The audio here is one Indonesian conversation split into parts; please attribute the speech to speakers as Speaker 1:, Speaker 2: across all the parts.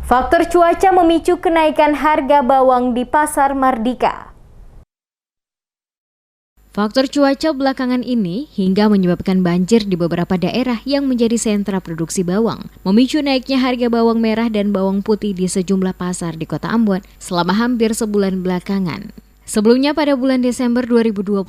Speaker 1: Faktor cuaca memicu kenaikan harga bawang di Pasar Mardika. Faktor cuaca belakangan ini hingga menyebabkan banjir di beberapa daerah yang menjadi sentra produksi bawang, memicu naiknya harga bawang merah dan bawang putih di sejumlah pasar di Kota Ambon selama hampir sebulan belakangan. Sebelumnya pada bulan Desember 2021,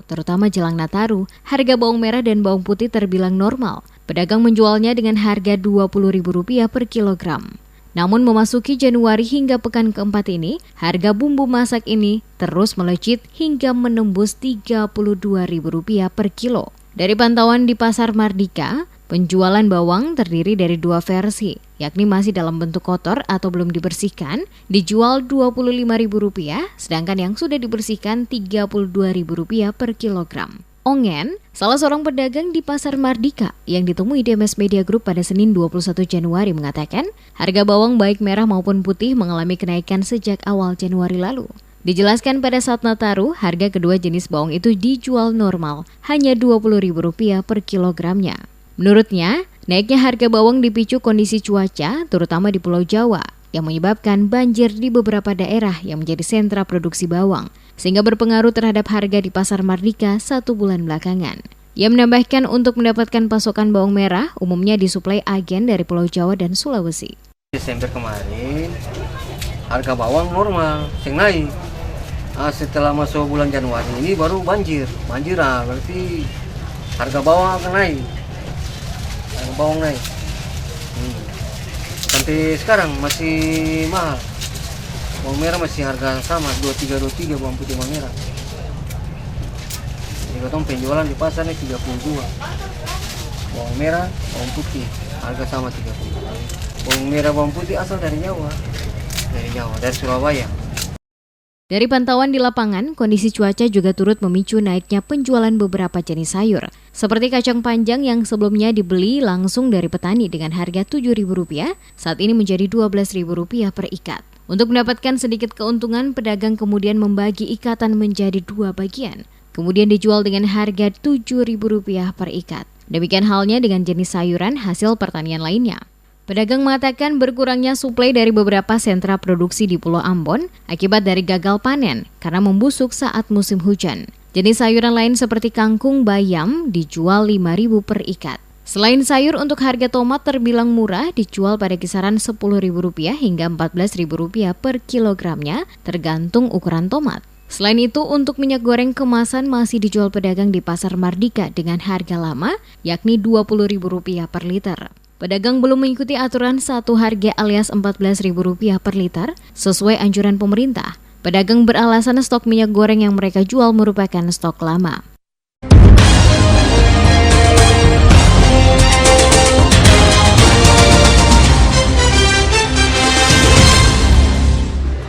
Speaker 1: terutama jelang Nataru, harga bawang merah dan bawang putih terbilang normal. Pedagang menjualnya dengan harga Rp20.000 per kilogram. Namun memasuki Januari hingga pekan keempat ini, harga bumbu masak ini terus melejit hingga menembus Rp32.000 per kilo. Dari pantauan di Pasar Mardika, penjualan bawang terdiri dari dua versi, yakni masih dalam bentuk kotor atau belum dibersihkan, dijual Rp25.000, sedangkan yang sudah dibersihkan Rp32.000 per kilogram. Ongen, salah seorang pedagang di Pasar Mardika yang ditemui di MS Media Group pada Senin 21 Januari mengatakan, harga bawang baik merah maupun putih mengalami kenaikan sejak awal Januari lalu. Dijelaskan pada saat Nataru, harga kedua jenis bawang itu dijual normal, hanya Rp20.000 per kilogramnya. Menurutnya, naiknya harga bawang dipicu kondisi cuaca, terutama di Pulau Jawa, yang menyebabkan banjir di beberapa daerah yang menjadi sentra produksi bawang, sehingga berpengaruh terhadap harga di Pasar Mardika 1 bulan belakangan. Ia menambahkan untuk mendapatkan pasokan bawang merah, umumnya disuplai agen dari Pulau Jawa dan Sulawesi.
Speaker 2: Desember kemarin, harga bawang normal, naik. Setelah masuk bulan Januari ini baru banjir, berarti harga bawang akan naik. Harga bawang naik. Sampai sekarang masih mahal. Bawang merah masih harga sama, Rp23 bawang putih bawang merah. Jadi kita penjualan di pasarnya 32. Bawang merah, bawang putih harga sama 30. Bawang merah, bawang putih asal dari Jawa. Dari Surabaya.
Speaker 1: Dari pantauan di lapangan, kondisi cuaca juga turut memicu naiknya penjualan beberapa jenis sayur, seperti kacang panjang yang sebelumnya dibeli langsung dari petani dengan harga Rp7.000, saat ini menjadi Rp12.000 per ikat. Untuk mendapatkan sedikit keuntungan, pedagang kemudian membagi ikatan menjadi 2 bagian, kemudian dijual dengan harga Rp7.000 per ikat. Demikian halnya dengan jenis sayuran hasil pertanian lainnya. Pedagang mengatakan berkurangnya suplai dari beberapa sentra produksi di Pulau Ambon akibat dari gagal panen karena membusuk saat musim hujan. Jenis sayuran lain seperti kangkung bayam dijual Rp5.000 per ikat. Selain sayur, untuk harga tomat terbilang murah, dijual pada kisaran Rp10.000 hingga Rp14.000 per kilogramnya, tergantung ukuran tomat. Selain itu, untuk minyak goreng kemasan masih dijual pedagang di Pasar Mardika dengan harga lama, yakni Rp20.000 per liter. Pedagang belum mengikuti aturan satu harga alias Rp14.000 per liter sesuai anjuran pemerintah. Pedagang beralasan stok minyak goreng yang mereka jual merupakan stok lama.